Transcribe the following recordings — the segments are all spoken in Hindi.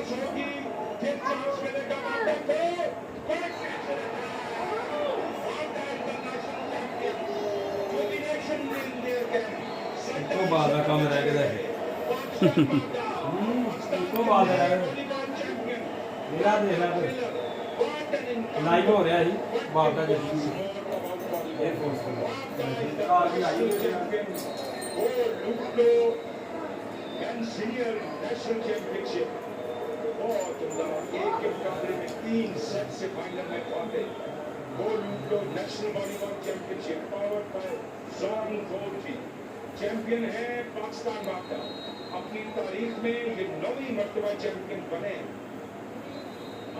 तो बाद का काम रह गया है तो बाद रह गया मेरा देख ला लाइव हो रहा है बाप का जल्दी ये फोर्स कार भी आई सीनियर नेशनल चैंपियनशिप बहुत उम्दा एक के मुकाबले में 3 सेट से फाइनल में पहुंचे वो लूटो नेशनल वॉलीबॉल चैंपियनशिप पावर पर जॉन फोर्टी चैंपियन है पाकिस्तान वापस अपनी तारीख में ये 9वीं मर्तबा चैंपियन बने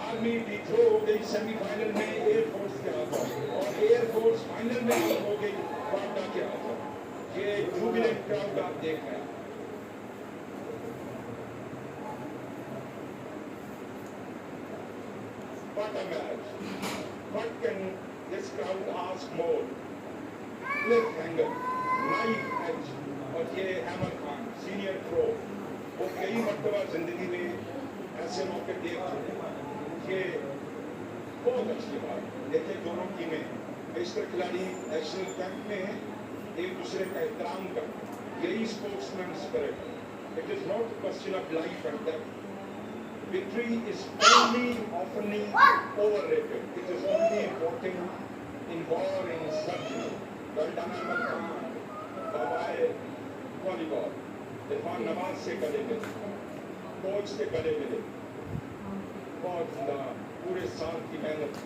आर्मी डिथ्रो हो गई सेमीफाइनल में एयरफोर्स के हाथों और एयरफोर्स फाइनल में हो गई वापडा के हाथों ये जुबिलेंट क्राउड आप देख रहे हैं What a match. What can this crowd ask more? Cliffhanger, knife edge और ये हैमर खान सीनियर प्रो वो कई मर्तबा जिंदगी में ऐसे मौके देख चुके कि बहुत अच्छी बात देखे दोनों टीमें बेशतर खिलाड़ी नेशनल कैंप में हैं एक दूसरे का एहतराम करते यही sportsman spirit it is not question of life and death Victory is only oftenly overrated. It is only important in war and strategy. Well done, Ahmed Khan. Bye-bye. Volleyball. Irfan Nawaz से गले मिले, कोच से गले मिले, बहुत पूरे साल की मेहनत